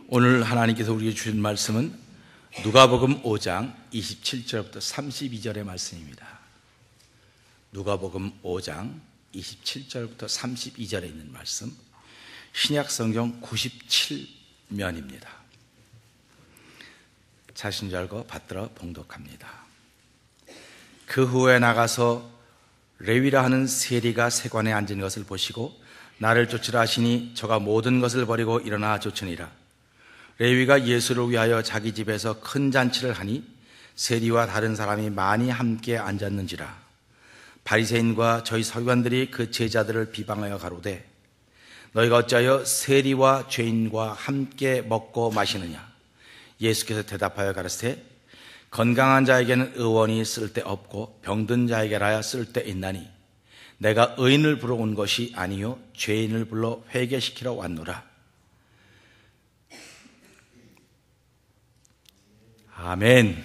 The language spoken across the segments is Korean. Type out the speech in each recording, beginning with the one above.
오늘 하나님께서 우리에게 주신 말씀은 누가복음 5장 27절부터 32절의 말씀입니다. 누가복음 5장 27절부터 32절에 있는 말씀, 신약성경 97면입니다. 자신 줄 알고 받들어 봉독합니다. 그 후에 나가서 레위라 하는 세리가 세관에 앉은 것을 보시고 나를 쫓으라 하시니 저가 모든 것을 버리고 일어나 쫓으니라. 레위가 예수를 위하여 자기 집에서 큰 잔치를 하니 세리와 다른 사람이 많이 함께 앉았는지라. 바리새인과 저희 서기관들이 그 제자들을 비방하여 가로되 너희가 어찌하여 세리와 죄인과 함께 먹고 마시느냐. 예수께서 대답하여 가라사대 건강한 자에게는 의원이 쓸데없고 병든 자에게라야 쓸데있나니 내가 의인을 부르러 온 것이 아니요 죄인을 불러 회개시키러 왔노라. 아멘.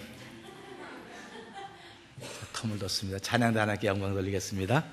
텀을 뒀습니다. 찬양도 하나님께 영광 돌리겠습니다.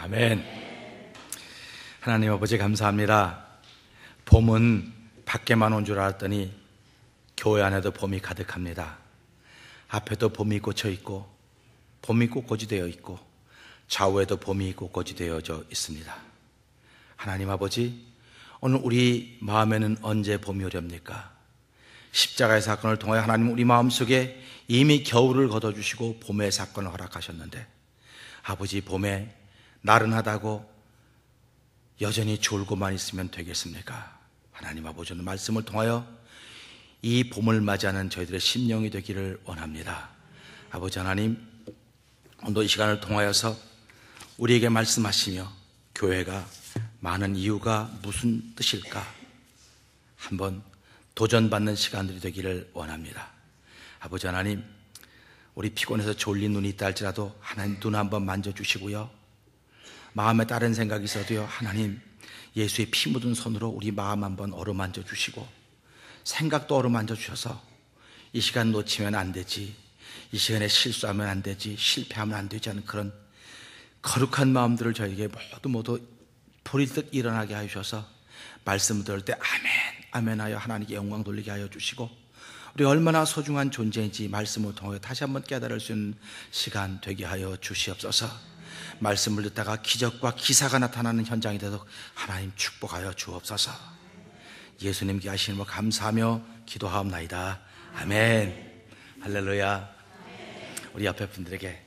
아멘. 하나님 아버지 감사합니다. 봄은 밖에만 온 줄 알았더니 교회 안에도 봄이 가득합니다. 앞에도 봄이 꽂혀 있고 봄이 꽃꽂이 되어 있고 좌우에도 봄이 꽃꽂이 되어져 있습니다. 하나님 아버지, 오늘 우리 마음에는 언제 봄이 오렵니까? 십자가의 사건을 통하여 하나님 우리 마음속에 이미 겨울을 걷어주시고 봄의 사건을 허락하셨는데 아버지, 봄에 나른하다고 여전히 졸고만 있으면 되겠습니까? 하나님 아버지는 말씀을 통하여 이 봄을 맞이하는 저희들의 심령이 되기를 원합니다. 아버지 하나님, 오늘 이 시간을 통하여서 우리에게 말씀하시며 교회가 많은 이유가 무슨 뜻일까 한번 도전받는 시간들이 되기를 원합니다. 아버지 하나님, 우리 피곤해서 졸린 눈이 있다 할지라도 하나님 눈 한번 만져주시고요, 마음에 다른 생각이 있어도요, 하나님 예수의 피 묻은 손으로 우리 마음 한번 어루만져 주시고 생각도 어루만져 주셔서 이 시간 놓치면 안 되지, 이 시간에 실수하면 안 되지, 실패하면 안 되지 않은 그런 거룩한 마음들을 저에게 모두 불일듯 일어나게 하여 주셔서 말씀 들을 때 아멘 아멘 하여 하나님께 영광 돌리게 하여 주시고, 우리 얼마나 소중한 존재인지 말씀을 통해 다시 한번 깨달을 수 있는 시간 되게 하여 주시옵소서. 말씀을 듣다가 기적과 기사가 나타나는 현장이 되도록 하나님 축복하여 주옵소서. 예수님께 하시는 거 감사하며 기도하옵나이다. 아멘. 할렐루야. 우리 옆에 분들에게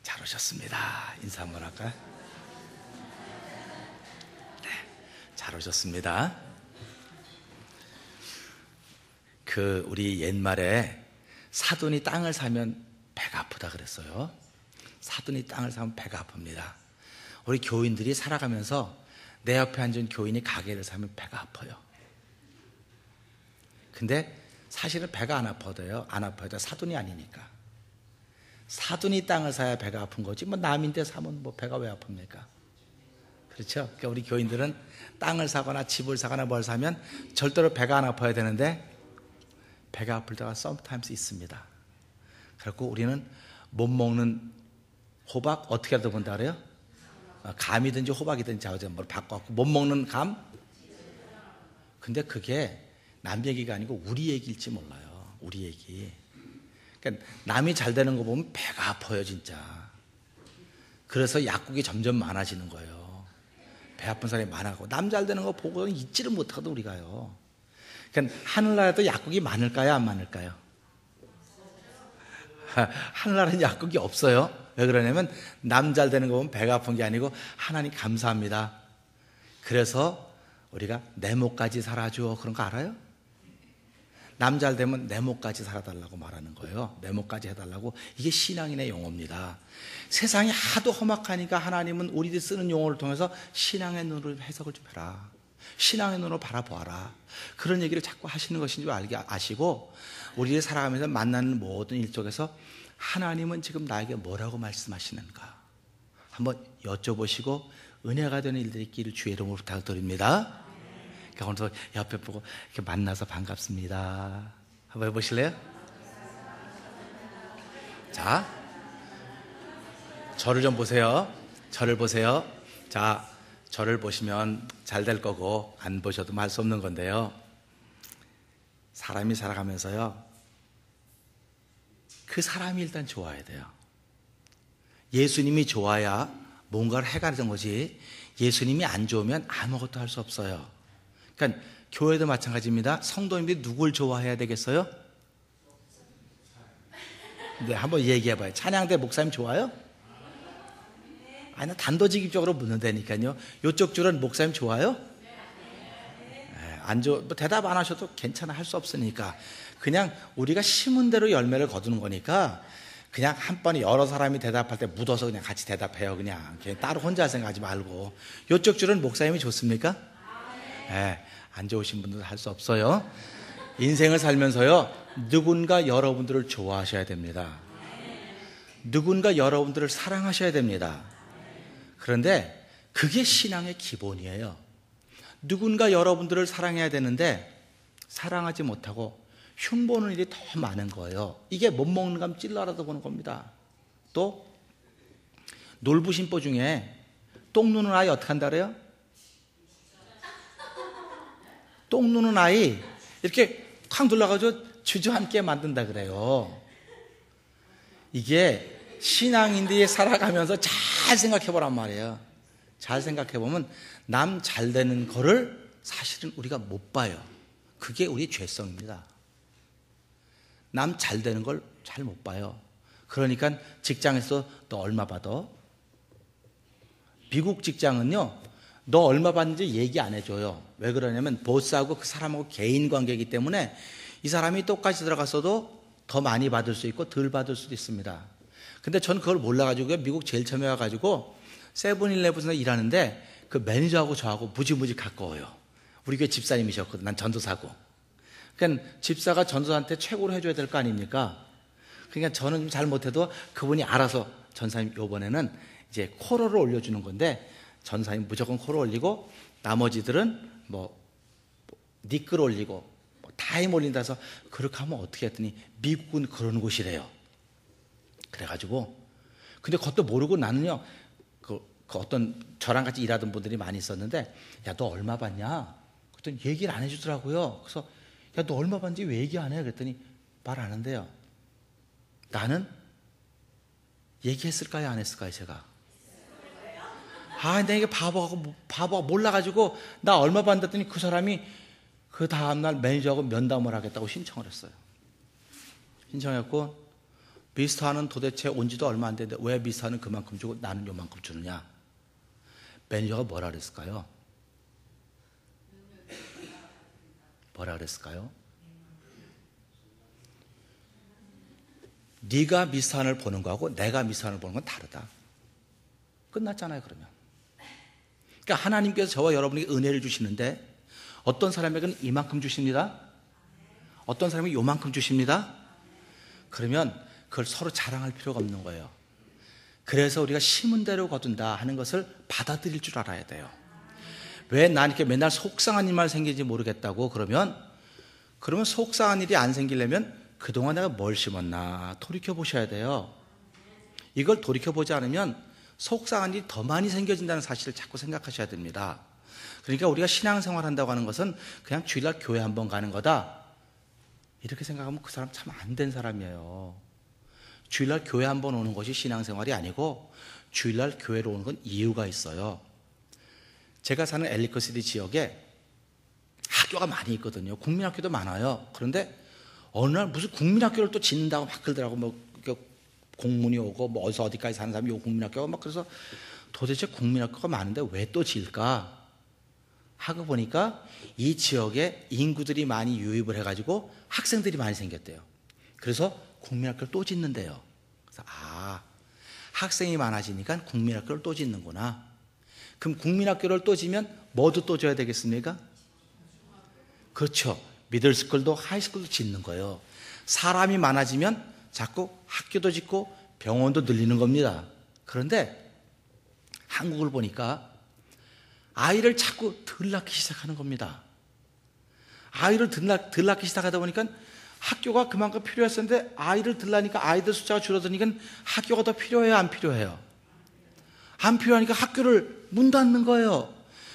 잘 오셨습니다 인사 한번 할까요? 네, 잘 오셨습니다. 우리 옛말에 사돈이 땅을 사면 배가 아프다 그랬어요. 사돈이 땅을 사면 배가 아픕니다. 우리 교인들이 살아가면서 내 옆에 앉은 교인이 가게를 사면 배가 아파요. 근데 사실은 배가 안 아파도요, 사돈이 아니니까. 사돈이 땅을 사야 배가 아픈 거지, 남인데 사면 배가 왜 아픕니까? 그렇죠? 그러니까 우리 교인들은 땅을 사거나 집을 사거나 뭘 사면 절대로 배가 안 아파야 되는데 배가 아플 때가 sometimes 있습니다. 그래서 우리는 못 먹는 호박 어떻게 하다 본다 그래요? 감이든지 호박이든지 뭘 바꿔갖고 못 먹는 감? 근데 그게 남 얘기가 아니고 우리 얘기일지 몰라요. 우리 얘기. 그러니까 남이 잘 되는 거 보면 배가 아파요 진짜. 그래서 약국이 점점 많아지는 거예요. 배 아픈 사람이 많아고, 남 잘 되는 거 보고는 잊지를 못하거든 우리가요. 그러니까 하늘나라에도 약국이 많을까요 안 많을까요? 하늘나라는 약국이 없어요. 왜 그러냐면 남 잘 되는 거 보면 배가 아픈 게 아니고 하나님 감사합니다. 그래서 우리가 내 목까지 살아줘 그런 거 알아요? 남 잘 되면 내 목까지 살아달라고 말하는 거예요. 내 목까지 해달라고. 이게 신앙인의 용어입니다. 세상이 하도 험악하니까 하나님은 우리들이 쓰는 용어를 통해서 신앙의 눈으로 해석을 좀 해라, 신앙의 눈으로 바라보아라, 그런 얘기를 자꾸 하시는 것인 줄 아시고, 우리를 살아가면서 만나는 모든 일 속에서 하나님은 지금 나에게 뭐라고 말씀하시는가 한번 여쭤보시고 은혜가 되는 일들이 있기를 주의 이름으로 부탁드립니다. 그러니까 오늘 옆에 보고 이렇게 만나서 반갑습니다 한번 해보실래요? 자, 저를 좀 보세요. 저를 보세요. 자, 저를 보시면 잘 될 거고 안 보셔도 말 수 없는 건데요, 사람이 살아가면서요, 그 사람이 일단 좋아야 돼요. 예수님이 좋아야 뭔가를 해가는 거지, 예수님이 안 좋으면 아무것도 할 수 없어요. 그러니까 교회도 마찬가지입니다. 성도님들이 누굴 좋아해야 되겠어요? 네, 한번 얘기해봐요. 찬양대 목사님 좋아요? 아니, 단도직입적으로 묻는다니까요. 이쪽 줄은 목사님 좋아요? 안 대답 안 하셔도 괜찮아, 할 수 없으니까. 그냥 우리가 심은 대로 열매를 거두는 거니까 그냥 한 번에 여러 사람이 대답할 때 묻어서 그냥 같이 대답해요. 그냥 따로 혼자 생각하지 말고. 이쪽 줄은 목사님이 좋습니까? 안 좋으신 분들은 할 수 없어요. 인생을 살면서요, 누군가 여러분들을 좋아하셔야 됩니다. 누군가 여러분들을 사랑하셔야 됩니다. 그런데 그게 신앙의 기본이에요. 누군가 여러분들을 사랑해야 되는데 사랑하지 못하고 흉보는 일이 더 많은 거예요. 이게 못 먹는 감 찔러라도 보는 겁니다. 또 놀부심보 중에 똥 누는 아이 어떻게 한다 그래요? 똥 누는 아이 이렇게 콱 눌러가지고 주저앉게 만든다 그래요. 이게 신앙인들이 살아가면서 잘 생각해보란 말이에요. 잘 생각해보면 남 잘 되는 거를 사실은 우리가 못 봐요. 그게 우리 죄성입니다. 남 잘 되는 걸 잘 못 봐요. 그러니까 직장에서 너 얼마 받아? 미국 직장은요, 너 얼마 받는지 얘기 안 해줘요. 왜 그러냐면 보스하고 그 사람하고 개인 관계이기 때문에 이 사람이 똑같이 들어갔어도 더 많이 받을 수 있고 덜 받을 수도 있습니다. 근데 전 그걸 몰라가지고 미국 제일 처음에 와가지고 세븐일레븐에서 일하는데 그 매니저하고 저하고 무지무지 가까워요. 우리 교회 집사님이셨거든. 난 전도사고. 그러니까 집사가 전도사한테 최고로 해줘야 될 거 아닙니까? 그러니까 저는 좀 잘 못해도 그분이 알아서 전사님 요번에는 이제 코러를 올려주는 건데 전사님 무조건 코러 올리고 나머지들은 니끌 올리고 타임 올린다 해서 그렇게 하면 어떻게 했더니 미국은 그런 곳이래요. 그래가지고 근데 그것도 모르고 나는요 그 어떤 저랑 같이 일하던 분들이 많이 있었는데 야 너 얼마 받냐? 그랬더니 얘기를 안 해주더라고요. 그래서 야 너 얼마 받는지 왜 얘기 안 해? 그랬더니 말 안 한대요. 나는 얘기했을까요? 안 했을까요? 제가 근데 이게 바보가 몰라가지고 나 얼마 받는다더니 그 사람이 그 다음날 매니저하고 면담을 하겠다고 신청을 했어요. 신청했고 미스터는 도대체 온 지도 얼마 안 됐는데 왜 미스터는 그만큼 주고 나는 요만큼 주느냐? 매니저가 뭐라 그랬을까요? 뭐라 그랬을까요? 네가 미스터를 보는 거하고 내가 미스터를 보는 건 다르다. 끝났잖아요. 그러면 그러니까 하나님께서 저와 여러분에게 은혜를 주시는데 어떤 사람에게는 이만큼 주십니다. 어떤 사람에게 요만큼 주십니다. 그러면 그걸 서로 자랑할 필요가 없는 거예요. 그래서 우리가 심은 대로 거둔다 하는 것을 받아들일 줄 알아야 돼요. 왜 난 이렇게 맨날 속상한 일만 생기는지 모르겠다고 그러면 속상한 일이 안 생기려면 그동안 내가 뭘 심었나 돌이켜 보셔야 돼요. 이걸 돌이켜 보지 않으면 속상한 일이 더 많이 생겨진다는 사실을 자꾸 생각하셔야 됩니다. 그러니까 우리가 신앙생활 한다고 하는 것은 그냥 주일날 교회 한번 가는 거다 이렇게 생각하면 그 사람 참 안 된 사람이에요. 주일날 교회 한번 오는 것이 신앙생활이 아니고 주일날 교회로 오는 건 이유가 있어요. 제가 사는 엘리커시티 지역에 학교가 많이 있거든요. 국민학교도 많아요. 그런데 어느 날 무슨 국민학교를 또 짓는다고 막 그러더라고. 공문이 오고 어디서 어디까지 사는 사람이 요 국민학교가 막 그래서 도대체 국민학교가 많은데 왜 또 지을까 하고 보니까 이 지역에 인구들이 많이 유입을 해가지고 학생들이 많이 생겼대요. 그래서 국민학교를 또 짓는데요. 그래서 학생이 많아지니까 국민학교를 또 짓는구나. 그럼 국민학교를 또 지면 뭐도 또 줘야 되겠습니까? 그렇죠. 미들스쿨도 하이스쿨도 짓는 거예요. 사람이 많아지면 자꾸 학교도 짓고 병원도 늘리는 겁니다. 그런데 한국을 보니까 아이를 자꾸 덜 낳기 시작하는 겁니다. 아이를 덜 낳기 시작하다 보니까 학교가 그만큼 필요했었는데 아이를 덜 낳으니까 아이들 숫자가 줄어드니까 학교가 더 필요해요? 안 필요해요? 안 필요하니까 학교를 문 닫는 거예요.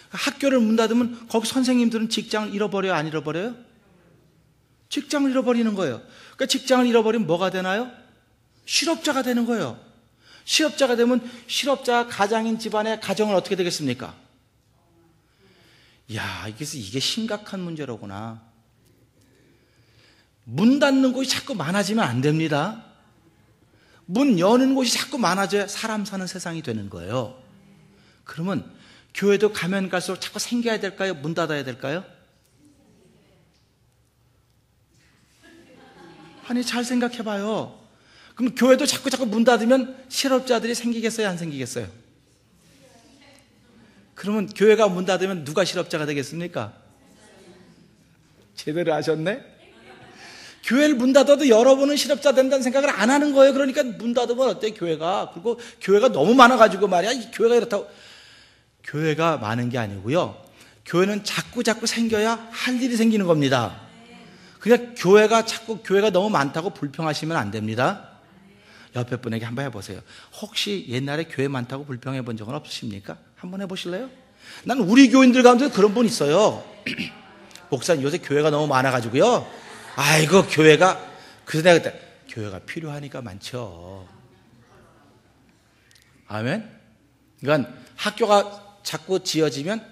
학교를 문 닫으면 거기 선생님들은 직장을 잃어버려요? 안 잃어버려요? 직장을 잃어버리는 거예요. 그러니까 직장을 잃어버리면 뭐가 되나요? 실업자가 되는 거예요. 실업자가 되면 실업자 가장인 집안의 가정은 어떻게 되겠습니까? 이게 심각한 문제로구나. 문 닫는 곳이 자꾸 많아지면 안 됩니다. 문 여는 곳이 자꾸 많아져야 사람 사는 세상이 되는 거예요. 그러면 교회도 가면 갈수록 자꾸 생겨야 될까요? 문 닫아야 될까요? 아니 잘 생각해 봐요. 그럼 교회도 자꾸 문 닫으면 실업자들이 생기겠어요? 안 생기겠어요? 그러면 교회가 문 닫으면 누가 실업자가 되겠습니까? 제대로 하셨네? 교회를 문 닫아도 여러분은 실업자 된다는 생각을 안 하는 거예요. 그러니까 문 닫으면 어때 교회가? 그리고 교회가 너무 많아가지고 말이야 이 교회가 이렇다고. 교회가 많은 게 아니고요, 교회는 자꾸 생겨야 할 일이 생기는 겁니다. 그러니까 교회가 너무 많다고 불평하시면 안 됩니다. 옆에 분에게 한번 해보세요. 혹시 옛날에 교회 많다고 불평해 본 적은 없으십니까? 한번 해보실래요? 난 우리 교인들 가운데 그런 분 있어요. 목사님 요새 교회가 너무 많아가지고요, 아이고 교회가, 그래서 내가 그때 교회가 필요하니까 많죠. 아멘. 그러니까 학교가 자꾸 지어지면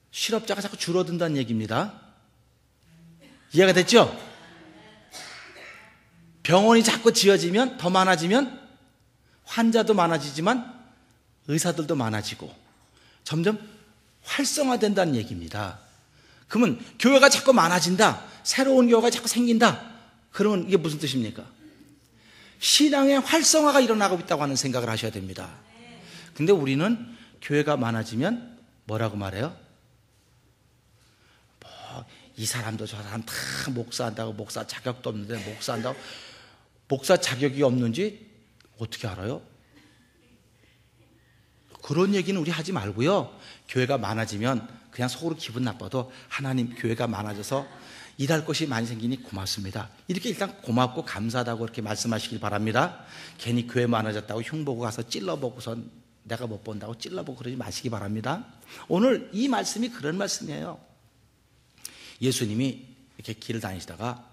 실업자가 자꾸 줄어든다는 얘기입니다. 이해가 됐죠? 병원이 자꾸 지어지면, 더 많아지면 환자도 많아지지만 의사들도 많아지고 점점 활성화된다는 얘기입니다. 그러면 교회가 자꾸 많아진다, 새로운 교회가 자꾸 생긴다 그러면 이게 무슨 뜻입니까? 신앙의 활성화가 일어나고 있다고 하는 생각을 하셔야 됩니다. 근데 우리는 교회가 많아지면 뭐라고 말해요? 이 사람도 저 사람 다 목사한다고, 목사 자격도 없는데 목사한다고. 목사 자격이 없는지 어떻게 알아요? 그런 얘기는 우리 하지 말고요. 교회가 많아지면 그냥 속으로 기분 나빠도 하나님 교회가 많아져서 일할 것이 많이 생기니 고맙습니다. 이렇게 일단 고맙고 감사하다고 이렇게 말씀하시길 바랍니다. 괜히 교회 많아졌다고 흉보고 가서 찔러보고서 내가 못 본다고 찔러보고 그러지 마시기 바랍니다. 오늘 이 말씀이 그런 말씀이에요. 예수님이 이렇게 길을 다니시다가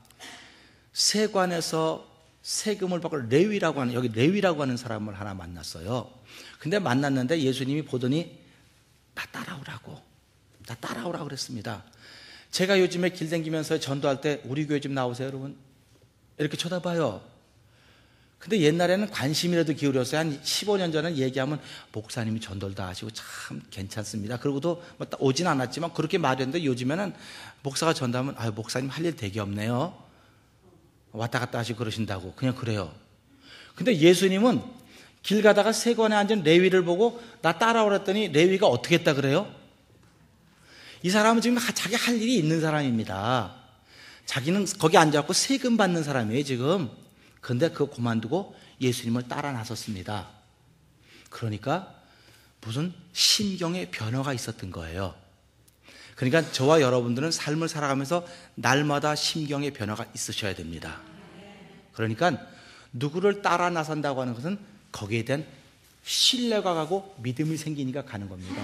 세관에서 세금을 받고 레위라고 하는, 여기 레위라고 하는 사람을 하나 만났어요. 근데 만났는데 예수님이 보더니 나 따라오라고 그랬습니다. 제가 요즘에 길 다니면서 전도할 때 우리 교회 좀 나오세요 여러분, 이렇게 쳐다봐요. 근데 옛날에는 관심이라도 기울였어요. 한 15년 전에 얘기하면 목사님이 전도를 다 하시고 참 괜찮습니다. 그러고도 뭐 오진 않았지만 그렇게 말했는데 요즘에는 목사가 전도하면 아유 목사님 할 일 되게 없네요, 왔다 갔다 하시고 그러신다고 그냥 그래요. 근데 예수님은 길 가다가 세관에 앉은 레위를 보고 나 따라오랬더니 레위가 어떻게 했다 그래요? 이 사람은 지금 자기 할 일이 있는 사람입니다. 자기는 거기 앉아갖고 세금 받는 사람이에요 지금. 그런데 그거 그만두고 예수님을 따라 나섰습니다. 그러니까 무슨 심경의 변화가 있었던 거예요. 그러니까 저와 여러분들은 삶을 살아가면서 날마다 심경의 변화가 있으셔야 됩니다. 그러니까 누구를 따라 나선다고 하는 것은 거기에 대한 신뢰가 가고 믿음이 생기니까 가는 겁니다.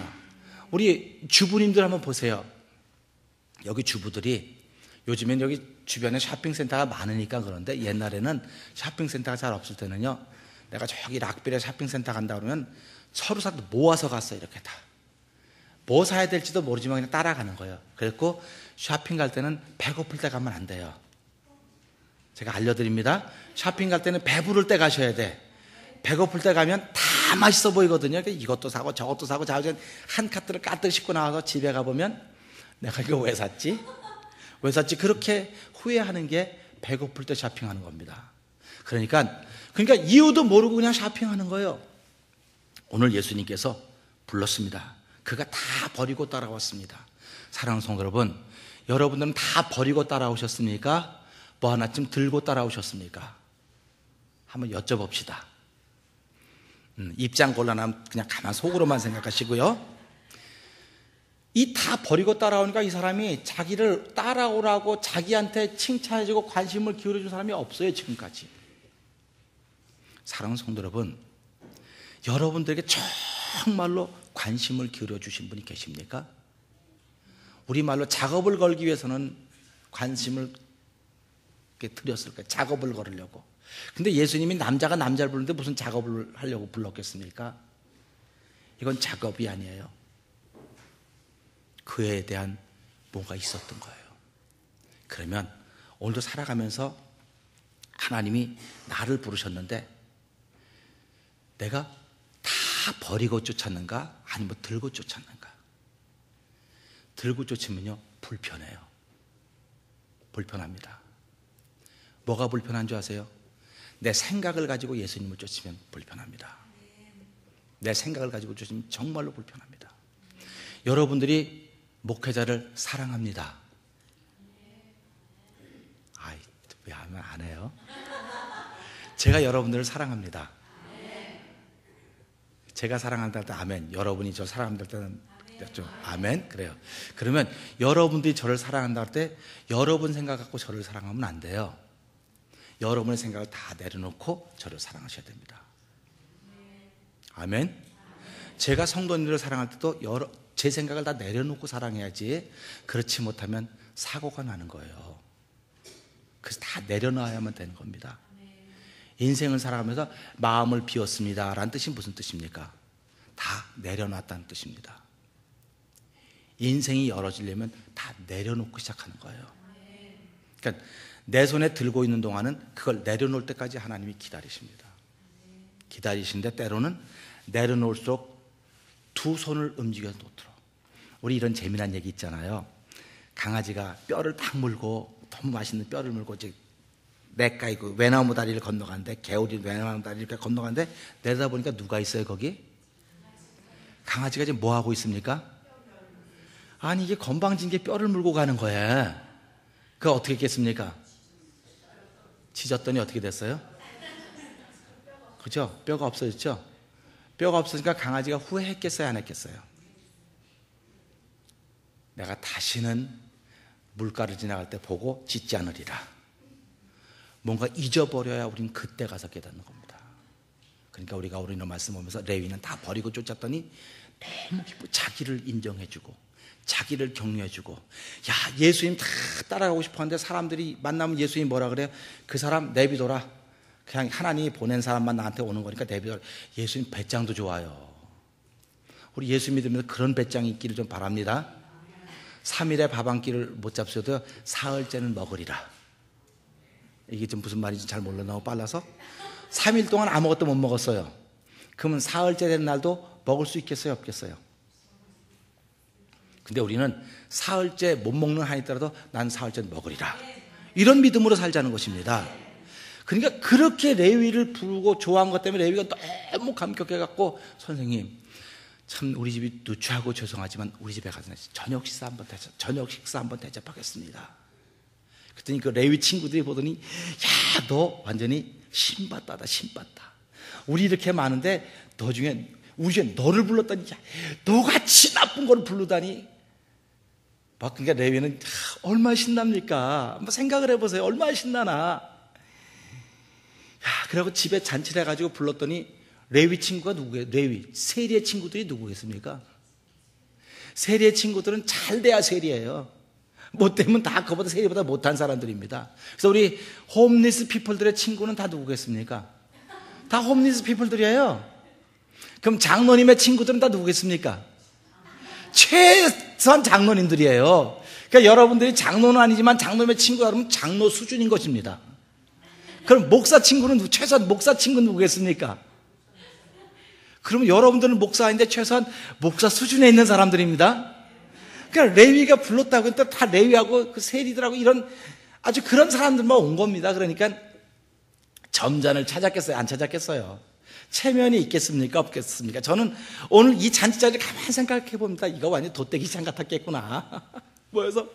우리 주부님들 한번 보세요. 여기 주부들이 요즘엔 여기 주변에 쇼핑센터가 많으니까 그런데 옛날에는 쇼핑센터가 잘 없을 때는요, 내가 저기 락빌에 쇼핑센터 간다 그러면 서로 모아서 갔어요. 이렇게 다 뭐 사야 될지도 모르지만 그냥 따라가는 거예요. 그랬고 쇼핑 갈 때는 배고플 때 가면 안 돼요. 제가 알려드립니다. 쇼핑 갈 때는 배부를 때 가셔야 돼. 배고플 때 가면 다 맛있어 보이거든요. 이것도 사고 저것도 사고 한 카트를 가득 싣고 나와서 집에 가보면 내가 이거 왜 샀지? 그렇게 후회하는 게 배고플 때 쇼핑하는 겁니다. 그러니까 이유도 모르고 그냥 쇼핑하는 거예요. 오늘 예수님께서 불렀습니다. 그가 다 버리고 따라왔습니다. 사랑하는 성도 여러분, 여러분들은 다 버리고 따라오셨습니까? 뭐 하나쯤 들고 따라오셨습니까? 한번 여쭤봅시다. 입장 곤란하면 그냥 가만 속으로만 생각하시고요. 이 다 버리고 따라오니까 이 사람이 자기를 따라오라고 자기한테 칭찬해주고 관심을 기울여준 사람이 없어요 지금까지. 사랑하는 성도 여러분, 여러분들에게 정말로 관심을 기울여주신 분이 계십니까? 우리말로 작업을 걸기 위해서는 관심을 드렸을 거예요. 작업을 걸으려고. 근데 예수님이 남자가 남자를 부르는데 무슨 작업을 하려고 불렀겠습니까? 이건 작업이 아니에요. 그에 대한 뭐가 있었던 거예요. 그러면 오늘도 살아가면서 하나님이 나를 부르셨는데 내가 다 버리고 쫓았는가? 아니면 들고 쫓았는가? 들고 쫓으면요 불편해요. 불편합니다. 뭐가 불편한 줄 아세요? 내 생각을 가지고 예수님을 쫓으면 불편합니다. 내 생각을 가지고 쫓으면 정말로 불편합니다. 여러분들이 목회자를 사랑합니다. 아이, 왜 하면 안 해요? 제가 여러분들을 사랑합니다. 제가 사랑한다 할 때 아멘. 여러분이 저 사랑한다 할 때는 좀 아멘. 그래요. 그러면 여러분들이 저를 사랑한다 할 때 여러분 생각 갖고 저를 사랑하면 안 돼요. 여러분의 생각을 다 내려놓고 저를 사랑하셔야 됩니다. 아멘. 제가 성도님들을 사랑할 때도 제 생각을 다 내려놓고 사랑해야지. 그렇지 못하면 사고가 나는 거예요. 그래서 다 내려놔야만 되는 겁니다. 인생을 살아가면서 마음을 비웠습니다 라는 뜻이 무슨 뜻입니까? 다 내려놨다는 뜻입니다. 인생이 열어지려면 다 내려놓고 시작하는 거예요. 그러니까 내 손에 들고 있는 동안은 그걸 내려놓을 때까지 하나님이 기다리십니다. 기다리시는데 때로는 내려놓을수록 두 손을 움직여 놓도록. 우리 이런 재미난 얘기 있잖아요. 강아지가 뼈를 딱 물고 너무 맛있는 뼈를 물고 이제 냇가에 그 외나무 다리를 건너가는데, 개울이 외나무 다리를 이렇게 건너가는데 내려다보니까 누가 있어요 거기? 강아지가 지금 뭐 하고 있습니까? 아니 이게 건방진 게 뼈를 물고 가는 거예요. 그거 어떻게 했겠습니까? 짖었더니 어떻게 됐어요? 그죠? 뼈가 없어졌죠? 뼈가 없어지니까 강아지가 후회했겠어요? 안 했겠어요? 내가 다시는 물가를 지나갈 때 보고 짖지 않으리라. 뭔가 잊어버려야 우린 그때 가서 깨닫는 겁니다. 그러니까 우리가 오늘 말씀 보면서 레위는 다 버리고 쫓았더니 너무 기쁘고 자기를 인정해주고 자기를 격려해주고, 야 예수님 다 따라가고 싶었는데 사람들이 만나면 예수님 뭐라 그래요? 그 사람 내비둬라. 그냥 하나님이 보낸 사람만 나한테 오는 거니까 내비둬라. 예수님 배짱도 좋아요. 우리 예수 믿으면서 그런 배짱이 있기를 좀 바랍니다. 3일에 밥 한 끼를 못 잡수셔도 사흘째는 먹으리라. 이게 좀 무슨 말인지 잘 몰라 너무 빨라서. 3일 동안 아무것도 못 먹었어요. 그러면 사흘째 된 날도 먹을 수 있겠어요 없겠어요? 근데 우리는 사흘째 못 먹는 한이 있더라도 난 사흘째 먹으리라, 이런 믿음으로 살자는 것입니다. 그러니까 그렇게 레위를 부르고 좋아한 것 때문에 레위가 너무 감격해갖고, 선생님 참 우리 집이 누추하고 죄송하지만 우리 집에 가서 저녁 식사 한번 대접하겠습니다. 그랬더니 그 레위 친구들이 보더니, 야 너 완전히 신받다다 신받다. 우리 이렇게 많은데 너 중에 우리 중에 너를 불렀다니, 야, 너같이 나쁜 걸 부르다니. 막 그러니까 레위는 얼마나 신납니까? 한번 생각을 해보세요. 얼마나 신나나. 야, 그러고 집에 잔치를 해가지고 불렀더니 레위 친구가 누구예요? 레위 세리의 친구들이 누구겠습니까? 세리의 친구들은 잘 돼야 세리예요. 못되면 다 그보다 세리보다 못한 사람들입니다. 그래서 우리 홈리스 피플들의 친구는 다 누구겠습니까? 다 홈리스 피플들이에요. 그럼 장로님의 친구들은 다 누구겠습니까? 최소한 장로님들이에요. 그러니까 여러분들이 장로는 아니지만 장로님의 친구가 그러면 장로 수준인 것입니다. 그럼 목사 친구는 최소한 목사 친구는 누구겠습니까? 그러면 여러분들은 목사인데 최소한 목사 수준에 있는 사람들입니다. 그러니까 레위가 불렀다고 했더니 다 레위하고 그 세리들하고 이런 아주 그런 사람들만 온 겁니다. 그러니까 점잔을 찾았겠어요? 안 찾았겠어요? 체면이 있겠습니까? 없겠습니까? 저는 오늘 이 잔치자리를 가만히 생각해 봅니다. 이거 완전 돗대기장 같았겠구나. 모여서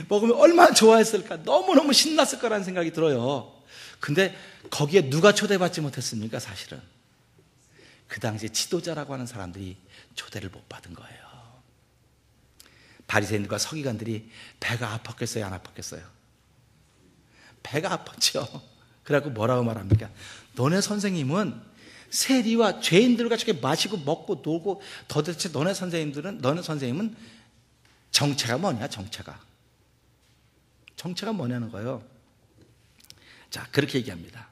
먹으면 얼마나 좋아했을까? 너무너무 신났을 거라는 생각이 들어요. 근데 거기에 누가 초대받지 못했습니까? 사실은 그 당시에 지도자라고 하는 사람들이 초대를 못 받은 거예요. 바리새인들과 서기관들이 배가 아팠겠어요? 안 아팠겠어요? 배가 아팠죠. 그래갖고 뭐라고 말합니까? 너네 선생님은 세리와 죄인들과 저렇게 마시고 먹고 놀고, 도대체 너네 선생님은 정체가 뭐냐? 정체가 뭐냐는 거예요. 자, 그렇게 얘기합니다.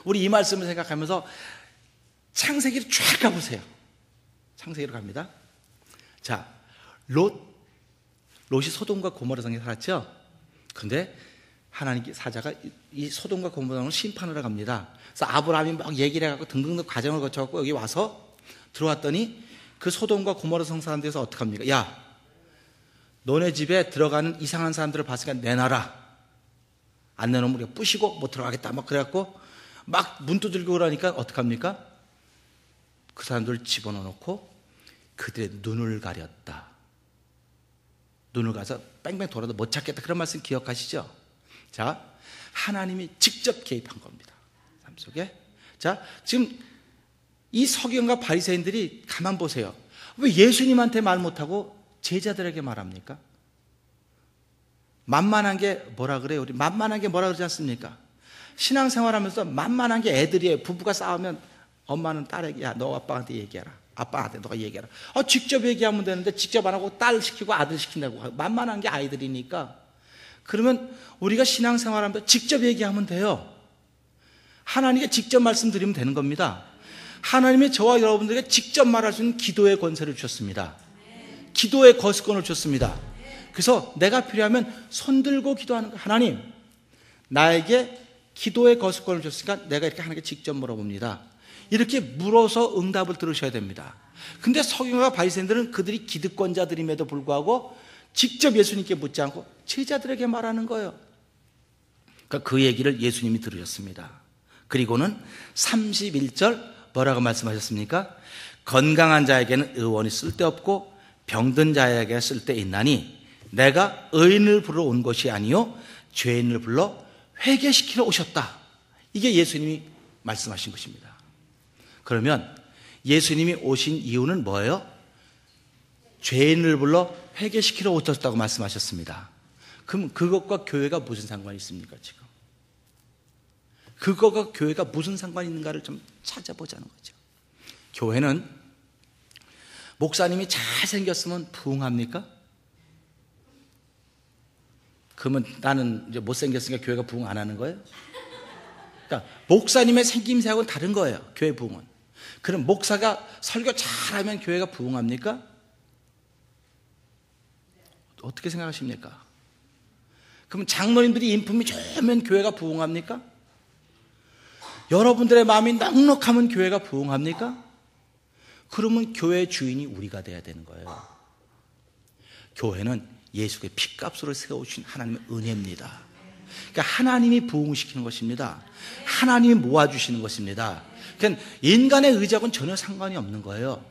우리 이 말씀을 생각하면서 창세기로 쫙 가보세요. 창세기로 갑니다. 자, 롯이 소돔과 고모라 성에 살았죠. 근데 하나님께 사자가 이 소돔과 고모라를 심판하러 갑니다. 그래서 아브라함이 막 얘기를 해갖고 등등등 과정을 거쳐갖고 여기 와서 들어왔더니 그 소돔과 고모라 성 사람들에서 어떡합니까? 야, 너네 집에 들어가는 이상한 사람들을 봤으니까 내놔라. 안 내놓으면 우리가 부시고 못 들어가겠다. 막 그래갖고 막 문 두들고 그러니까 어떡합니까? 그 사람들을 집어넣고 그들의 눈을 가렸다. 눈을 가서 뺑뺑 돌아도 못 찾겠다. 그런 말씀 기억하시죠? 자, 하나님이 직접 개입한 겁니다. 삶 속에. 자, 지금 이 서기관과 바리새인들이 가만 보세요. 왜 예수님한테 말 못하고 제자들에게 말합니까? 만만한 게 뭐라 그래요? 우리 만만한 게 뭐라 그러지 않습니까? 신앙생활하면서 만만한 게 애들이에요. 부부가 싸우면 엄마는 딸에게, 야, 너 아빠한테 얘기해라. 아빠한테 너가 얘기해라. 직접 얘기하면 되는데 직접 안 하고 딸 시키고 아들 시킨다고. 만만한 게 아이들이니까. 그러면 우리가 신앙생활하면서 직접 얘기하면 돼요. 하나님께 직접 말씀드리면 되는 겁니다. 하나님이 저와 여러분들에게 직접 말할 수 있는 기도의 권세를 주셨습니다. 기도의 거스권을 줬습니다. 그래서 내가 필요하면 손들고 기도하는 거. 하나님, 나에게 기도의 거스권을 줬으니까 내가 이렇게 하나님께 직접 물어봅니다. 이렇게 물어서 응답을 들으셔야 됩니다. 근데 서기관과 바리새인들은 그들이 기득권자들임에도 불구하고 직접 예수님께 묻지 않고 제자들에게 말하는 거예요. 그러니까 그 얘기를 예수님이 들으셨습니다. 그리고는 31절 뭐라고 말씀하셨습니까? 건강한 자에게는 의원이 쓸데없고 병든 자에게 쓸데있나니 내가 의인을 부르러 온 것이 아니요 죄인을 불러 회개시키러 오셨다. 이게 예수님이 말씀하신 것입니다. 그러면 예수님이 오신 이유는 뭐예요? 죄인을 불러 회개시키러 오셨다고 말씀하셨습니다. 그럼 그것과 교회가 무슨 상관이 있습니까 지금? 그것과 교회가 무슨 상관이 있는가를 좀 찾아보자는 거죠. 교회는 목사님이 잘생겼으면 부흥합니까? 그러면 나는 이제 못생겼으니까 교회가 부흥 안 하는 거예요? 그러니까 목사님의 생김새하고는 다른 거예요, 교회 부흥은. 그럼 목사가 설교 잘하면 교회가 부흥합니까? 어떻게 생각하십니까? 그럼 장로님들이 인품이 좋으면 교회가 부흥합니까? 여러분들의 마음이 넉넉하면 교회가 부흥합니까? 그러면 교회의 주인이 우리가 돼야 되는 거예요. 교회는 예수의 피값으로 세우신 하나님의 은혜입니다. 그러니까 하나님이 부흥시키는 것입니다. 하나님이 모아주시는 것입니다. 그러니까 인간의 의지하고는 전혀 상관이 없는 거예요.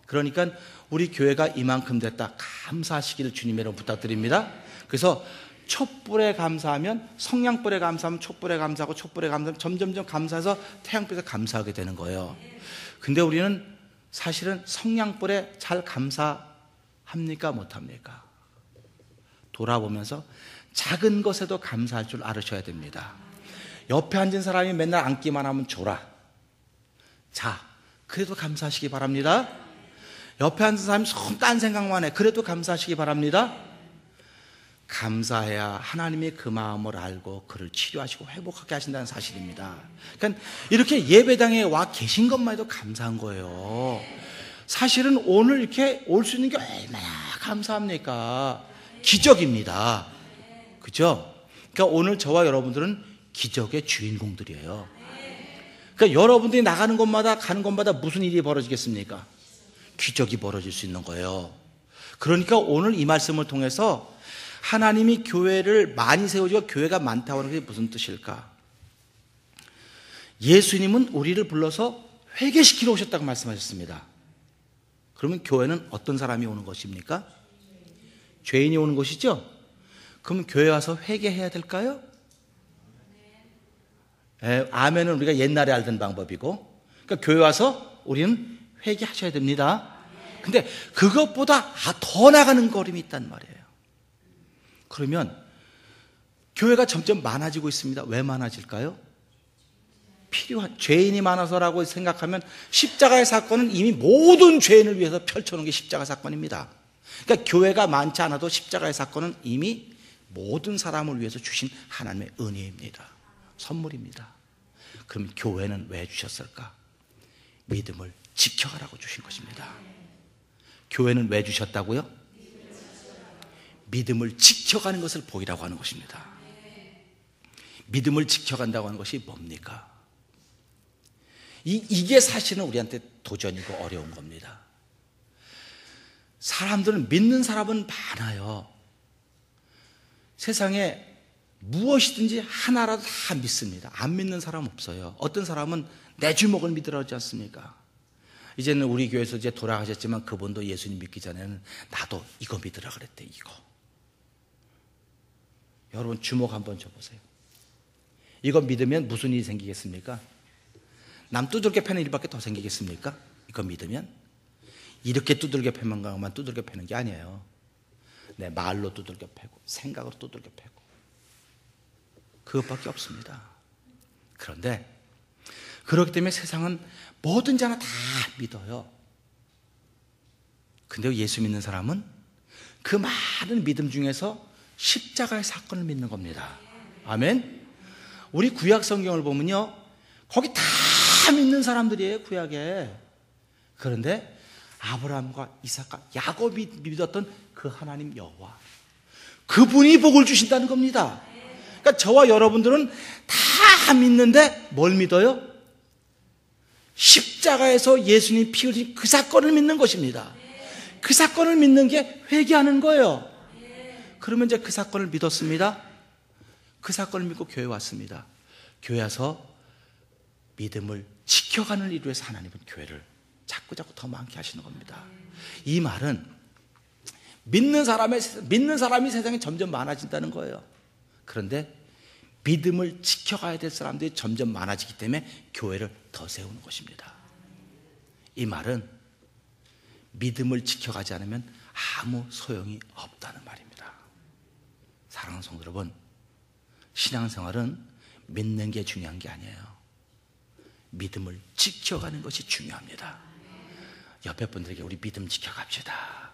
그러니까 우리 교회가 이만큼 됐다 감사하시기를 주님으로 부탁드립니다. 그래서 촛불에 감사하면 성냥불에 감사하면 촛불에 감사하고 촛불에 감사하면 점점점 감사해서 태양빛에 감사하게 되는 거예요. 근데 우리는 사실은 성냥불에 잘 감사합니까? 못합니까? 돌아보면서 작은 것에도 감사할 줄 알으셔야 됩니다. 옆에 앉은 사람이 맨날 앉기만 하면 줘라. 자, 그래도 감사하시기 바랍니다. 옆에 앉은 사람이 딴 생각만 해. 그래도 감사하시기 바랍니다. 감사해야 하나님이 그 마음을 알고 그를 치료하시고 회복하게 하신다는 사실입니다. 그러니까 이렇게 예배당에 와 계신 것만 해도 감사한 거예요. 사실은 오늘 이렇게 올 수 있는 게 얼마나 감사합니까? 기적입니다. 그죠? 그러니까 오늘 저와 여러분들은 기적의 주인공들이에요. 그러니까 여러분들이 나가는 곳마다 가는 곳마다 무슨 일이 벌어지겠습니까? 기적이 벌어질 수 있는 거예요. 그러니까 오늘 이 말씀을 통해서 하나님이 교회를 많이 세우시고 교회가 많다고 하는 게 무슨 뜻일까? 예수님은 우리를 불러서 회개시키러 오셨다고 말씀하셨습니다. 그러면 교회는 어떤 사람이 오는 것입니까? 죄인이 오는 것이죠? 그럼 교회 와서 회개해야 될까요? 아멘은 우리가 옛날에 알던 방법이고, 그러니까 교회 와서 우리는 회개하셔야 됩니다. 근데 그것보다 더 나가는 걸음이 있단 말이에요. 그러면 교회가 점점 많아지고 있습니다. 왜 많아질까요? 필요한 죄인이 많아서라고 생각하면 십자가의 사건은 이미 모든 죄인을 위해서 펼쳐놓은 게 십자가 사건입니다. 그러니까 교회가 많지 않아도 십자가의 사건은 이미 모든 사람을 위해서 주신 하나님의 은혜입니다. 선물입니다. 그럼 교회는 왜 주셨을까? 믿음을 지켜가라고 주신 것입니다. 교회는 왜 주셨다고요? 믿음을 지켜가는 것을 보이라고 하는 것입니다. 믿음을 지켜간다고 하는 것이 뭡니까? 이게 사실은 우리한테 도전이고 어려운 겁니다. 사람들은 믿는 사람은 많아요. 세상에 무엇이든지 하나라도 다 믿습니다. 안 믿는 사람 없어요. 어떤 사람은 내 주먹을 믿으라 하지 않습니까? 이제는 우리 교회에서 이제 돌아가셨지만 그분도 예수님 믿기 전에는 나도 이거 믿으라 그랬대, 이거. 여러분 주먹 한번 줘보세요. 이거 믿으면 무슨 일이 생기겠습니까? 남 두들겨 패는 일밖에 더 생기겠습니까? 이거 믿으면? 이렇게 두들겨 패는 것만 두들겨 패는 게 아니에요. 내 말로 두들겨 패고 생각으로 두들겨 패고 그것밖에 없습니다. 그런데 그렇기 때문에 세상은 뭐든지 하나 다 믿어요. 근데 예수 믿는 사람은 그 많은 믿음 중에서 십자가의 사건을 믿는 겁니다. 아멘. 우리 구약 성경을 보면요, 거기 다 믿는 사람들이에요, 구약에. 그런데 아브라함과 이삭과 야곱이 믿었던 그 하나님 여호와, 그분이 복을 주신다는 겁니다. 그러니까 저와 여러분들은 다 믿는데 뭘 믿어요? 십자가에서 예수님 피 흘린 그 사건을 믿는 것입니다. 그 사건을 믿는 게 회개하는 거예요. 그러면 이제 그 사건을 믿었습니다. 그 사건을 믿고 교회 왔습니다. 교회 와서 믿음을 지켜가는 일을 위해서 하나님은 교회를 자꾸 더 많게 하시는 겁니다. 이 말은 믿는 사람이 세상에 점점 많아진다는 거예요. 그런데 믿음을 지켜가야 될 사람들이 점점 많아지기 때문에 교회를 더 세우는 것입니다. 이 말은 믿음을 지켜가지 않으면 아무 소용이 없다는 말입니다. 사랑하는 성도 여러분, 신앙생활은 믿는 게 중요한 게 아니에요. 믿음을 지켜가는 것이 중요합니다. 옆에 분들에게 우리 믿음 지켜갑시다.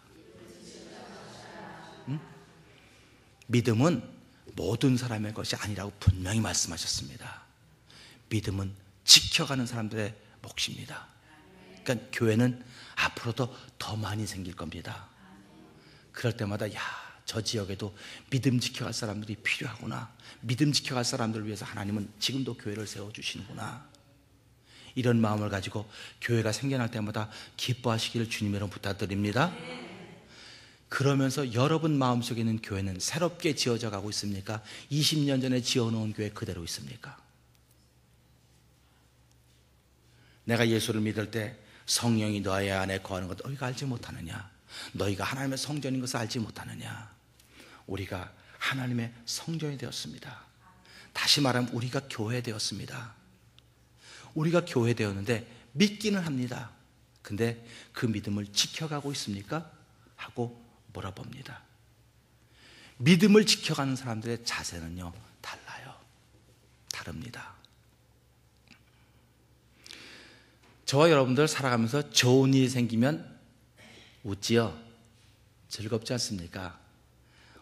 응? 믿음은 모든 사람의 것이 아니라고 분명히 말씀하셨습니다. 믿음은 지켜가는 사람들의 몫입니다. 그러니까 교회는 앞으로도 더 많이 생길 겁니다. 그럴 때마다 저 지역에도 믿음 지켜갈 사람들이 필요하구나, 믿음 지켜갈 사람들을 위해서 하나님은 지금도 교회를 세워주시는구나, 이런 마음을 가지고 교회가 생겨날 때마다 기뻐하시기를 주님으로 부탁드립니다. 그러면서 여러분 마음속에 있는 교회는 새롭게 지어져 가고 있습니까? 20년 전에 지어놓은 교회 그대로 있습니까? 내가 예수를 믿을 때 성령이 너희 안에 거하는 것 너희가 알지 못하느냐? 너희가 하나님의 성전인 것을 알지 못하느냐? 우리가 하나님의 성전이 되었습니다. 다시 말하면 우리가 교회 되었습니다. 우리가 교회 되었는데 믿기는 합니다. 근데 그 믿음을 지켜가고 있습니까? 하고 물어봅니다. 믿음을 지켜가는 사람들의 자세는요, 달라요. 다릅니다. 저와 여러분들 살아가면서 좋은 일이 생기면 웃지요? 즐겁지 않습니까?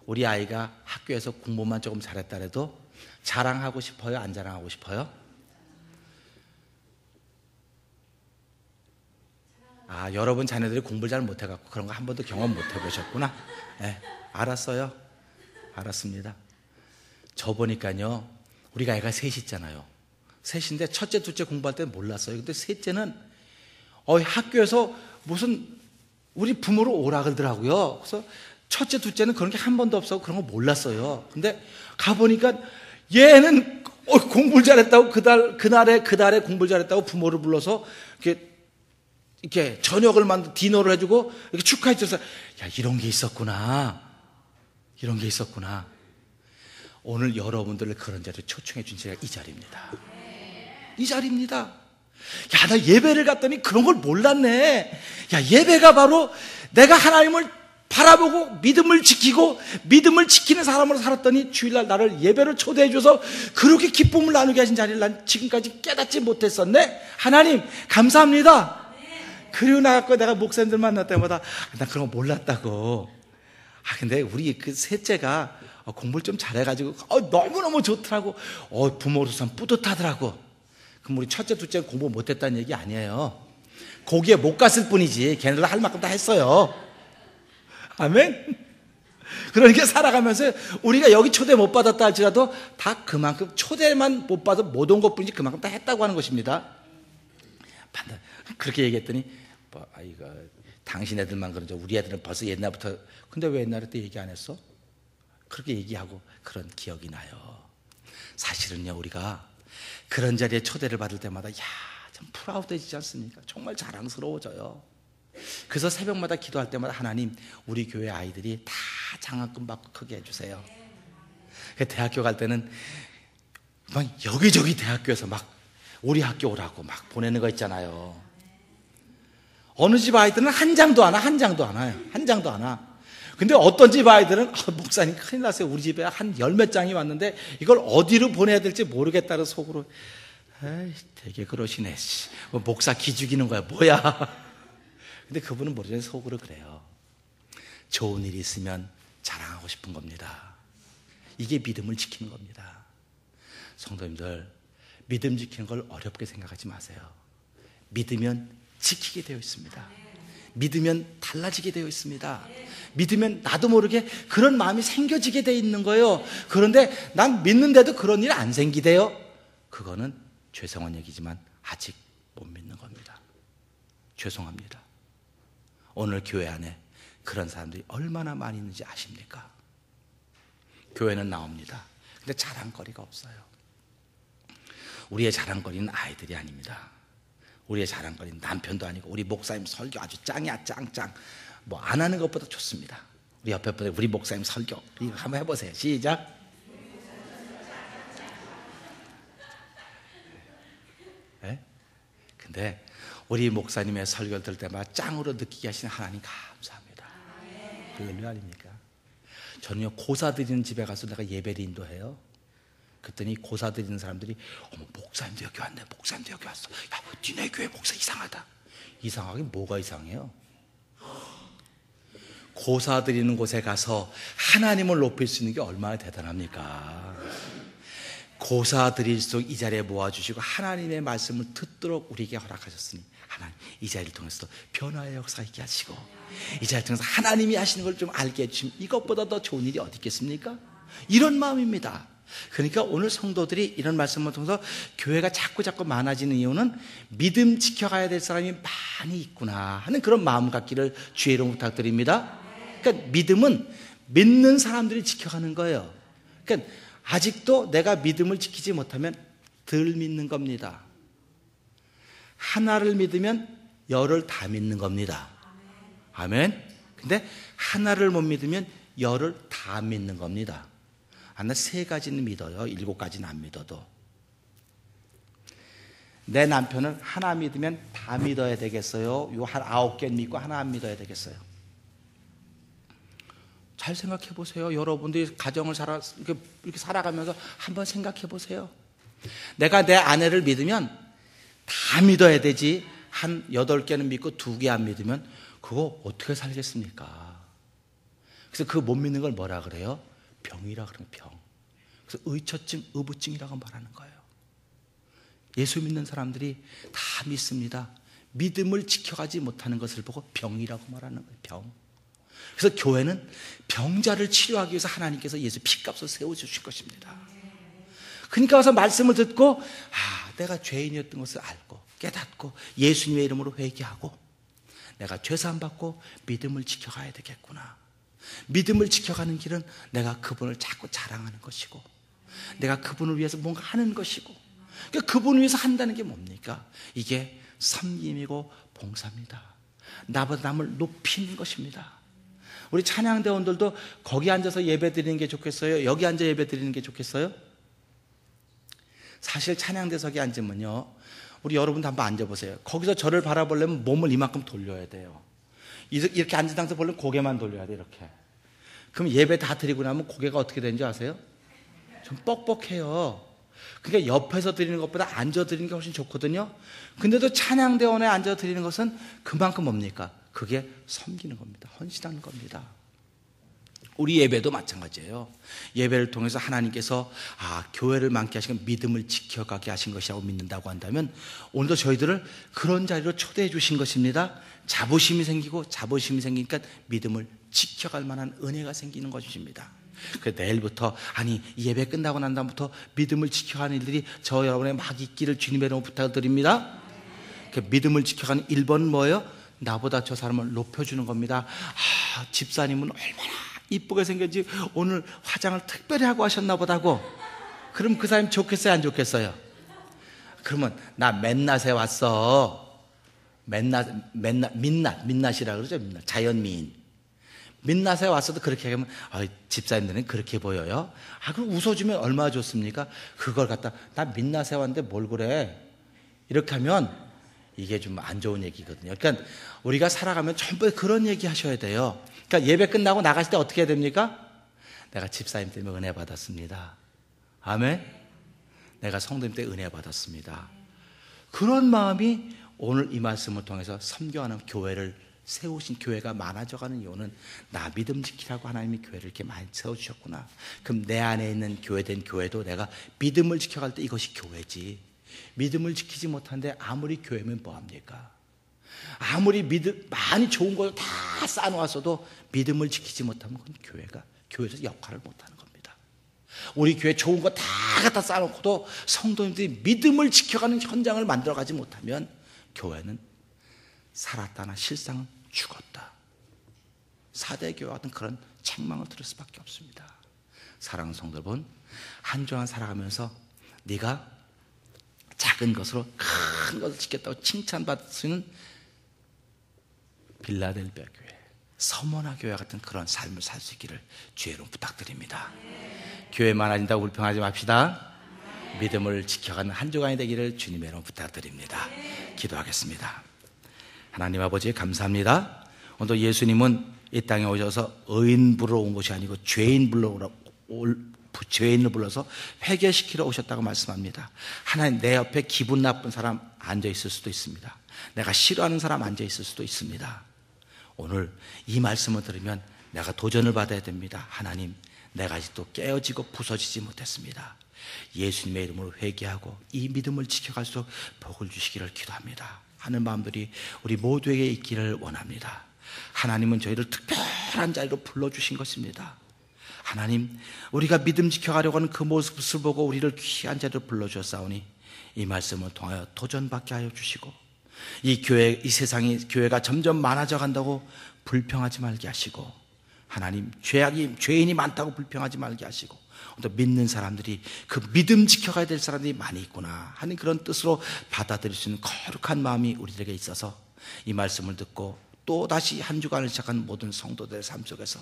우리 아이가 학교에서 공부만 조금 잘했다 해도 자랑하고 싶어요? 안 자랑하고 싶어요? 여러분 자녀들이 공부를 잘 못해갖고 그런 거 한 번도 경험 못 해보셨구나. 네, 알았어요. 알았습니다. 저 보니까요, 우리가 애가 셋이 있잖아요. 셋인데 첫째, 둘째 공부할 때는 몰랐어요. 근데 셋째는 학교에서 무슨 우리 부모로 오라 그러더라고요. 그래서 첫째, 둘째는 그런 게 한 번도 없어서 그런 거 몰랐어요. 근데 가보니까 얘는 공부를 잘했다고 그날에 공부를 잘했다고 부모를 불러서 이렇게 저녁을 만들어 디너를 해주고 이렇게 축하해 줘서 이런 게 있었구나. 이런 게 있었구나. 오늘 여러분들을 그런 자리에 초청해 준 자리가 이 자리입니다. 이 자리입니다. 나 예배를 갔더니 그런 걸 몰랐네. 예배가 바로 내가 하나님을 바라보고 믿음을 지키고 믿음을 지키는 사람으로 살았더니 주일날 나를 예배를 초대해 줘서 그렇게 기쁨을 나누게 하신 자리를 난 지금까지 깨닫지 못했었네. 하나님 감사합니다. 그리고 나갖고 내가 목사님들 만날 때마다 나 그런 거 몰랐다고. 근데 우리 그 셋째가 공부를 좀 잘해가지고 너무너무 좋더라고. 부모로서 뿌듯하더라고. 그럼 우리 첫째, 둘째 공부 못했다는 얘기 아니에요. 거기에 못 갔을 뿐이지 걔네들 할 만큼 다 했어요. 아멘. 그러니까 살아가면서 우리가 여기 초대 못 받았다 할지라도 다 그만큼 초대만 못 받아 못 온 것뿐이지 그만큼 다 했다고 하는 것입니다. 그렇게 얘기했더니 이거 당신 애들만 그러죠. 우리 애들은 벌써 옛날부터. 근데 왜 옛날에 때 얘기 안 했어? 그렇게 얘기하고 그런 기억이 나요. 사실은요, 우리가 그런 자리에 초대를 받을 때마다 참 프라우드해지지 않습니까? 정말 자랑스러워져요. 그래서 새벽마다 기도할 때마다 하나님, 우리 교회 아이들이 다 장학금 받고 크게 해주세요. 대학교 갈 때는 막 여기저기 대학교에서 막 우리 학교 오라고 막 보내는 거 있잖아요. 어느 집 아이들은 한 장도 안 와. 한 장도 안 와. 근데 어떤 집 아이들은 목사님 큰일 났어요. 우리 집에 한 열 몇 장이 왔는데 이걸 어디로 보내야 될지 모르겠다는 속으로. 되게 그러시네. 목사 기죽이는 거야 뭐야. 근데 그분은 모르죠. 속으로 그래요. 좋은 일이 있으면 자랑하고 싶은 겁니다. 이게 믿음을 지키는 겁니다. 성도님들, 믿음 지키는 걸 어렵게 생각하지 마세요. 믿으면 지키게 되어 있습니다. 믿으면 달라지게 되어 있습니다. 믿으면 나도 모르게 그런 마음이 생겨지게 되어 있는 거예요. 그런데 난 믿는데도 그런 일 안 생기대요. 그거는 죄송한 얘기지만 아직 못 믿는 겁니다. 죄송합니다. 오늘 교회 안에 그런 사람들이 얼마나 많이 있는지 아십니까? 교회는 나옵니다. 근데 자랑거리가 없어요. 우리의 자랑거리는 아이들이 아닙니다. 우리의 자랑거리는 남편도 아니고 우리 목사님 설교 아주 짱이야, 짱. 뭐 안 하는 것보다 좋습니다. 우리 옆에 분들 우리 목사님 설교 이거 한번 해보세요. 시작. 네? 근데 우리 목사님의 설교를 들을 때마다 짱으로 느끼게 하시는 하나님 감사합니다. 그게 왜 아닙니까? 저는요, 고사 드리는 집에 가서 내가 예배를 인도해요. 그랬더니 고사 드리는 사람들이 어머, 목사님도 여기 왔네, 목사님도 여기 왔어. 야, 니네 교회 목사 이상하다. 이상하긴 뭐가 이상해요? 고사 드리는 곳에 가서 하나님을 높일 수 있는 게 얼마나 대단합니까? 고사 드릴수록 이 자리에 모아주시고 하나님의 말씀을 듣도록 우리에게 허락하셨으니 하나님 이 자리를 통해서 변화의 역사 있게 하시고 이 자리를 통해서 하나님이 하시는 걸 좀 알게 해주시면 이것보다 더 좋은 일이 어디 있겠습니까? 이런 마음입니다. 그러니까 오늘 성도들이 이런 말씀을 통해서 교회가 자꾸 많아지는 이유는 믿음 지켜가야 될 사람이 많이 있구나 하는 그런 마음 갖기를 주의 이름으로 부탁드립니다. 그러니까 믿음은 믿는 사람들이 지켜가는 거예요. 그러니까 아직도 내가 믿음을 지키지 못하면 덜 믿는 겁니다. 하나를 믿으면 열을 다 믿는 겁니다. 아멘. 근데 하나를 못 믿으면 열을 다 믿는 겁니다. 나 3가지는 믿어요. 7가지는 안 믿어도. 내 남편을 하나 믿으면 다 믿어야 되겠어요? 요 한 9개 믿고 하나 안 믿어야 되겠어요? 잘 생각해 보세요. 여러분들이 가정을 이렇게 살아가면서 한번 생각해 보세요. 내가 내 아내를 믿으면 다 믿어야 되지. 한 8개는 믿고 2개 안 믿으면 그거 어떻게 살겠습니까? 그래서 그 못 믿는 걸 뭐라 그래요? 병이라 그러는 병. 그래서 의처증, 의부증이라고 말하는 거예요. 예수 믿는 사람들이 다 믿습니다. 믿음을 지켜가지 못하는 것을 보고 병이라고 말하는 거예요. 병. 그래서 교회는 병자를 치료하기 위해서 하나님께서 예수 피값을 세워주실 것입니다. 그러니까 와서 말씀을 듣고 내가 죄인이었던 것을 알고 깨닫고 예수님의 이름으로 회개하고 내가 죄사함 받고 믿음을 지켜가야 되겠구나. 믿음을 지켜가는 길은 내가 그분을 자꾸 자랑하는 것이고 내가 그분을 위해서 뭔가 하는 것이고 그러니까 그분을 위해서 한다는 게 뭡니까? 이게 섬김이고 봉사입니다. 나보다 남을 높이는 것입니다. 우리 찬양대원들도 거기 앉아서 예배 드리는 게 좋겠어요? 여기 앉아 예배 드리는 게 좋겠어요? 사실 찬양대석에 앉으면요, 우리 여러분도 한번 앉아보세요. 거기서 저를 바라보려면 몸을 이만큼 돌려야 돼요. 이렇게 앉은 상태에서 보려면 고개만 돌려야 돼. 이렇게. 그럼 예배 다 드리고 나면 고개가 어떻게 되는지 아세요? 좀 뻑뻑해요. 그러니까 옆에서 드리는 것보다 앉아 드리는 게 훨씬 좋거든요. 근데도 찬양대원에 앉아 드리는 것은 그만큼 뭡니까? 그게 섬기는 겁니다. 헌신하는 겁니다. 우리 예배도 마찬가지예요. 예배를 통해서 하나님께서 교회를 많게 하시고 믿음을 지켜가게 하신 것이라고 믿는다고 한다면 오늘도 저희들을 그런 자리로 초대해 주신 것입니다. 자부심이 생기니까 믿음을 지켜갈 만한 은혜가 생기는 것입니다. 그래서 내일부터 이 예배 끝나고 난 다음부터 믿음을 지켜가는 일들이 저 여러분의 막 있기를 주님의 이름으로 부탁드립니다. 그 믿음을 지켜가는 1번은 뭐예요? 나보다 저 사람을 높여주는 겁니다. 집사님은 얼마나 이쁘게 생겼지 오늘 화장을 특별히 하고 하셨나 보다고. 그럼 그 사람이 좋겠어요, 안 좋겠어요? 그러면 나 맨낫에 왔어. 민낯이라 그러죠. 민낯. 자연미인. 민낯에 왔어도 그렇게 하면 집사님들은 그렇게 보여요. 그럼 웃어주면 얼마나 좋습니까? 그걸 갖다 나 민낯에 왔는데 뭘 그래? 이렇게 하면 이게 좀 안 좋은 얘기거든요. 그러니까 우리가 살아가면 전부 그런 얘기 하셔야 돼요. 그러니까 예배 끝나고 나가실 때 어떻게 해야 됩니까? 내가 집사님 때문에 은혜 받았습니다. 아멘. 내가 성도님 때문에 은혜 받았습니다. 그런 마음이 오늘 이 말씀을 통해서 섬겨하는 교회를 세우신 교회가 많아져가는 이유는 나 믿음 지키라고 하나님이 교회를 이렇게 많이 세워주셨구나. 그럼 내 안에 있는 교회된 교회도 내가 믿음을 지켜갈 때 이것이 교회지. 믿음을 지키지 못하는데 아무리 교회면 뭐합니까? 아무리 많이 좋은 걸 다 쌓아놓았어도 믿음을 지키지 못하면 그건 교회에서 역할을 못하는 겁니다. 우리 교회 좋은 거 다 갖다 쌓아놓고도 성도님들이 믿음을 지켜가는 현장을 만들어가지 못하면 교회는 살았다나 실상은 죽었다. 4대 교회 같은 그런 책망을 들을 수밖에 없습니다. 사랑하는 성도 여러분, 한 주간 살아가면서 네가 작은 것으로 큰 것을 지켰다고 칭찬받을 수 있는 빌라델비아 교회, 서머나 교회 같은 그런 삶을 살 수 있기를 주의 이름 부탁드립니다. 교회 많아진다고 불평하지 맙시다. 믿음을 지켜가는 한 주간이 되기를 주님의 이름 부탁드립니다. 기도하겠습니다. 하나님 아버지 감사합니다. 오늘 예수님은 이 땅에 오셔서 의인 부르러 온 것이 아니고 죄인을 불러서 회개시키러 오셨다고 말씀합니다. 하나님, 내 옆에 기분 나쁜 사람 앉아 있을 수도 있습니다. 내가 싫어하는 사람 앉아 있을 수도 있습니다. 오늘 이 말씀을 들으면 내가 도전을 받아야 됩니다. 하나님, 내가 아직도 깨어지고 부서지지 못했습니다. 예수님의 이름으로 회개하고 이 믿음을 지켜갈수록 복을 주시기를 기도합니다. 하는 마음들이 우리 모두에게 있기를 원합니다. 하나님은 저희를 특별한 자리로 불러주신 것입니다. 하나님, 우리가 믿음 지켜가려고 하는 그 모습을 보고 우리를 귀한 자리로 불러주셨사오니 이 말씀을 통하여 도전받게 하여 주시고, 이 교회, 이 세상이 교회가 점점 많아져 간다고 불평하지 말게 하시고, 하나님, 죄인이 많다고 불평하지 말게 하시고, 또 믿는 사람들이 그 믿음 지켜가야 될 사람들이 많이 있구나 하는 그런 뜻으로 받아들일 수 있는 거룩한 마음이 우리들에게 있어서 이 말씀을 듣고 또 다시 한 주간을 시작한 모든 성도들의 삶 속에서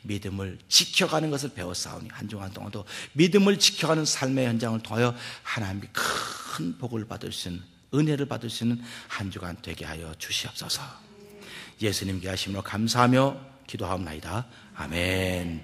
믿음을 지켜가는 것을 배웠사오니 한 주간 동안도 믿음을 지켜가는 삶의 현장을 통하여 하나님께 큰 복을 받을 수 있는, 은혜를 받을 수 있는 한 주간 되게 하여 주시옵소서. 예수님께 하심으로 감사하며 기도하옵나이다. 아멘.